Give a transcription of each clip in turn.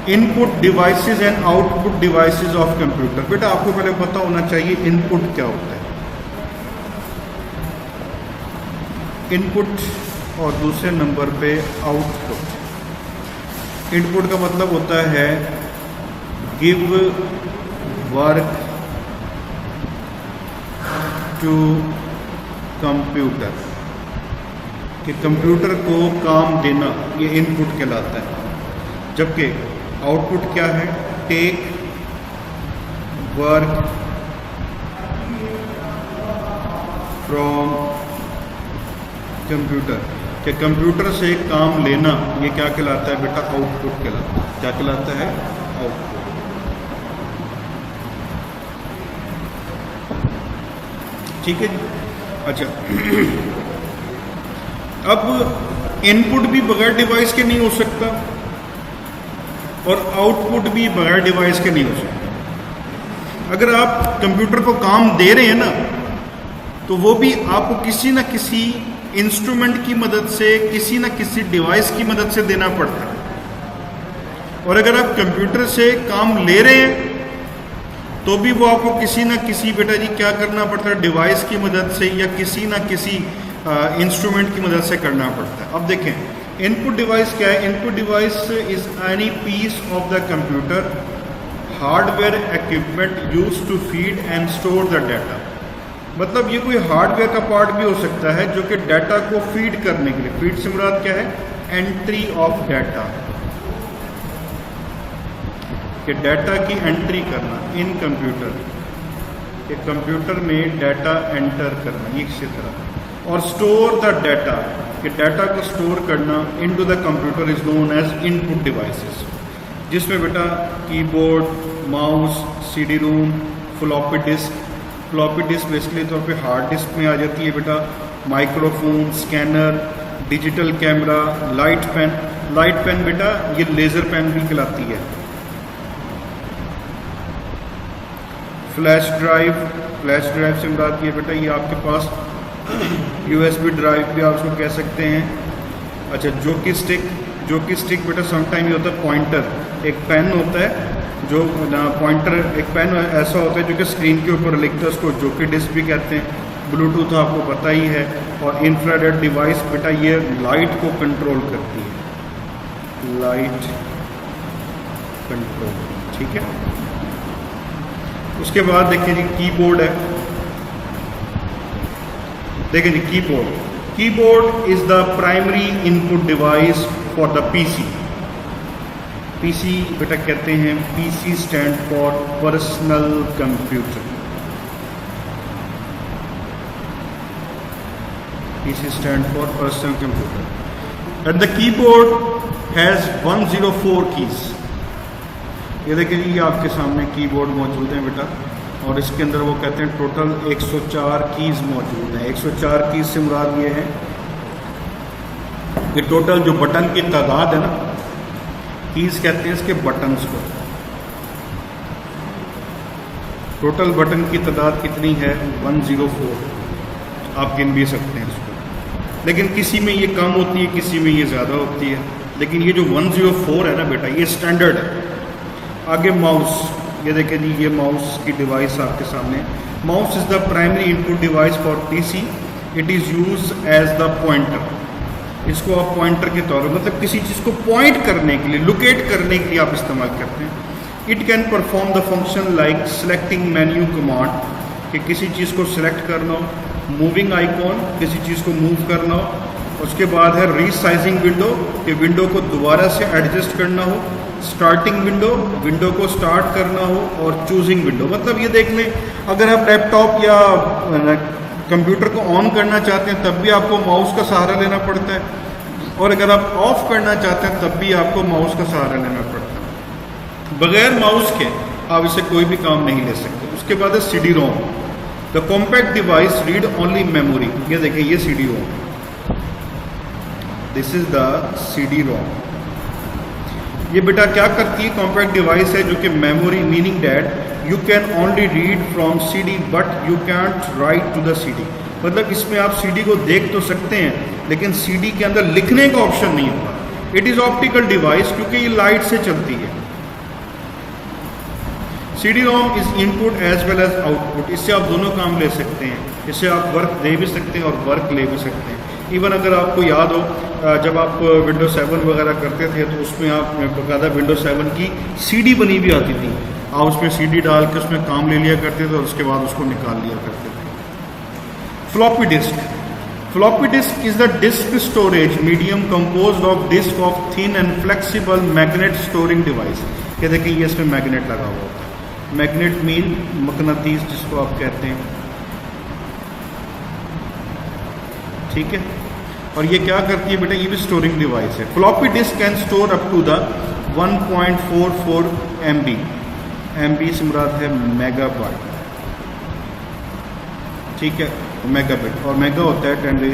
Input devices and output devices of computer. बेटा आपको पहले पता होना चाहिए इनपुट क्या होता है, इनपुट और दूसरे नंबर पे आउटपुट। इनपुट का मतलब होता है गिव वर्क टू कंप्यूटर, कि कंप्यूटर को काम देना, ये इनपुट कहलाता है। जबकि आउटपुट क्या है, टेक वर्क फ्रॉम कंप्यूटर, कि कंप्यूटर से काम लेना, ये क्या कहलाता है बेटा, आउटपुट कहलाता है। क्या कहलाता है, आउटपुट। ठीक है जी। अच्छा, अब इनपुट भी बगैर डिवाइस के नहीं हो सकता और आउटपुट भी बगैर डिवाइस के नहीं हो सकता। अगर आप कंप्यूटर को काम दे रहे हैं ना, तो वो भी आपको किसी ना किसी इंस्ट्रूमेंट की मदद से, किसी ना किसी डिवाइस की मदद से देना पड़ता है। और अगर आप कंप्यूटर से काम ले रहे हैं तो भी वो आपको किसी ना किसी बेटा जी क्या करना पड़ता है, डिवाइस की मदद से या किसी ना किसी इंस्ट्रूमेंट की मदद से करना पड़ता है। अब देखें इनपुट डिवाइस क्या है। Input device is any piece of the computer hardware equipment used to feed and store the data. मतलब ये कोई हार्डवेयर का पार्ट भी हो सकता है जो कि डाटा को फीड करने के लिए, फीड से मुराद क्या है, एंट्री ऑफ डाटा, कि डाटा की एंट्री करना इन कंप्यूटर, कि कंप्यूटर में डाटा एंटर करना, ये इसी तरह। और स्टोर द डाटा, कि डाटा को स्टोर करना into the computer is known as input devices, जिसमें बेटा keyboard, mouse, CD ROM, floppy disk. Floppy disk basically तौर पे हार्ड डिस्क में आ जाती है बेटा, microphone, scanner, digital camera, light pen. Light pen बेटा ये लेज़र पेन भी कहलाती है। फ्लैश ड्राइव, फ्लैश ड्राइव से मुराद ये बेटा ये आपके पास USB ड्राइव भी आप उसको कह सकते हैं। अच्छा, जोकी स्टिक बेटा समटाइम ये होता है पॉइंटर, एक पेन होता है जो पॉइंटर, एक पेन ऐसा होता है जो कि स्क्रीन के ऊपर लिखता है, उसको जोकी डिस्क भी कहते हैं। ब्लूटूथ आपको पता ही है। और इंफ्रारेड डिवाइस बेटा ये लाइट को कंट्रोल करती है, लाइट कंट्रोल। ठीक है। उसके बाद देखिए जी कीबोर्ड है। देखिए जी keyboard is the primary input device for the PC. PC बेटा कहते हैं, PC stand for personal computer. PC stand for personal computer. And the keyboard has 104 keys. ये देखिए जी आपके सामने कीबोर्ड मौजूद है बेटा, और इसके अंदर वो कहते हैं टोटल 104 कीज मौजूद हैं। 104 कीज से मुराद ये है कि टोटल जो बटन की तादाद है ना, कीज कहते हैं इसके बटन्स को। टोटल बटन की तादाद कितनी है, 104। आप गिन भी सकते हैं इसको, लेकिन किसी में ये कम होती है, किसी में ये ज़्यादा होती है। लेकिन ये जो 104 है ना बेटा, ये स्टैंडर्ड है। आगे माउस, ये देखें जी ये माउस की डिवाइस आपके सामने। Mouse is the primary input device for PC. It is use as the pointer. इसको आप पॉइंटर के तौर पर, मतलब किसी चीज़ को पॉइंट करने के लिए, लोकेट करने के लिए आप इस्तेमाल करते हैं। It can perform the function like selecting menu command, कि किसी चीज़ को सिलेक्ट करना हो, मूविंग आइकॉन, किसी चीज़ को मूव करना हो। उसके बाद है रीसाइजिंग विंडो, कि विंडो को दोबारा से एडजस्ट करना हो। स्टार्टिंग विंडो, विंडो को स्टार्ट करना हो। और चूजिंग विंडो, मतलब ये देख लें अगर आप लैपटॉप या कंप्यूटर को ऑन करना चाहते हैं तब भी आपको माउस का सहारा लेना पड़ता है, और अगर आप ऑफ करना चाहते हैं तब भी आपको माउस का सहारा लेना पड़ता है। बगैर माउस के आप इसे कोई भी काम नहीं ले सकते। उसके बाद है CD ROM. The compact device read only memory. ये देखिए ये CD ROM, this is the CD ROM. ये बेटा क्या करती है, कॉम्पैक्ट डिवाइस है जो कि memory, meaning that you can only read from CD but you can't write to the CD। मतलब इसमें आप CD को देख तो सकते हैं लेकिन CD के अंदर लिखने का ऑप्शन नहीं होता। इट इज़ ऑप्टिकल डिवाइस, क्योंकि ये लाइट से चलती है। CD-ROM is input as well as output. इससे आप दोनों काम ले सकते हैं, इससे आप वर्क दे भी सकते हैं और वर्क ले भी सकते हैं। इवन अगर आपको याद हो जब आप विंडोज 7 वगैरह करते थे तो उसमें आप बकायदा विंडोज 7 की CD बनी भी आती थी, आप उसमें CD डाल के उसमें काम ले लिया करते थे और उसके बाद उसको निकाल लिया करते थे। Floppy disk. Floppy disk is the disk storage medium composed of disk of thin and flexible magnet storing device. ये देखिए ये इसमें मैग्नेट लगा हुआ होता है। मैग्नेट मीन मकनातीस जिसको आप कहते हैं, ठीक है। और ये क्या करती है बेटा, ये भी स्टोरिंग डिवाइस है। Floppy disk can store up to the 1.44 MB। MB से मुराद है मेगाबाइट, ठीक है, मेगाबिट, और मेगा होता है 10⁻⁶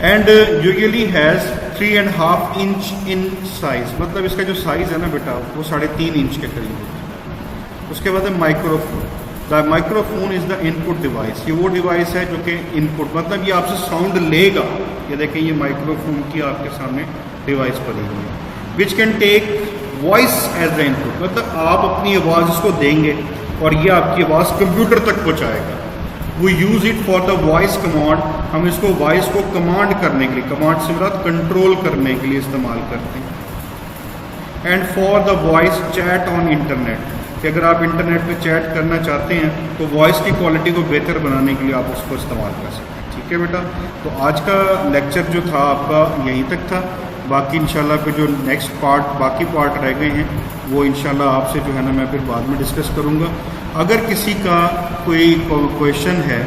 and usually has 3.5 inch in size. मतलब इसका जो साइज है ना बेटा वो 3.5 इंच के करीब होता है। उसके बाद है microphone. The microphone is the input device. ये वो डिवाइस है जो कि इनपुट, मतलब ये आपसे साउंड लेगा। ये देखें ये माइक्रोफोन की आपके सामने डिवाइस पड़ी हुई है। Which can take voice as the input, मतलब आप अपनी आवाज़ इसको देंगे और ये आपकी आवाज़ कंप्यूटर तक पहुँचाएगा। We use it for the voice command. हम इसको वॉइस को कमांड करने के लिए, कमांड से मुराद कंट्रोल करने के लिए इस्तेमाल करते हैं। And for the voice chat on internet, कि अगर आप इंटरनेट पे चैट करना चाहते हैं तो वॉइस की क्वालिटी को बेहतर बनाने के लिए आप उसको इस्तेमाल कर सकते हैं, ठीक है बेटा। तो आज का लेक्चर जो था आपका यहीं तक था। बाकी इंशाल्लाह फिर जो नेक्स्ट पार्ट, बाकी पार्ट रह गए हैं वो इंशाल्लाह आपसे जो है ना मैं फिर बाद में डिस्कस करूँगा। अगर किसी का कोई क्वेश्चन है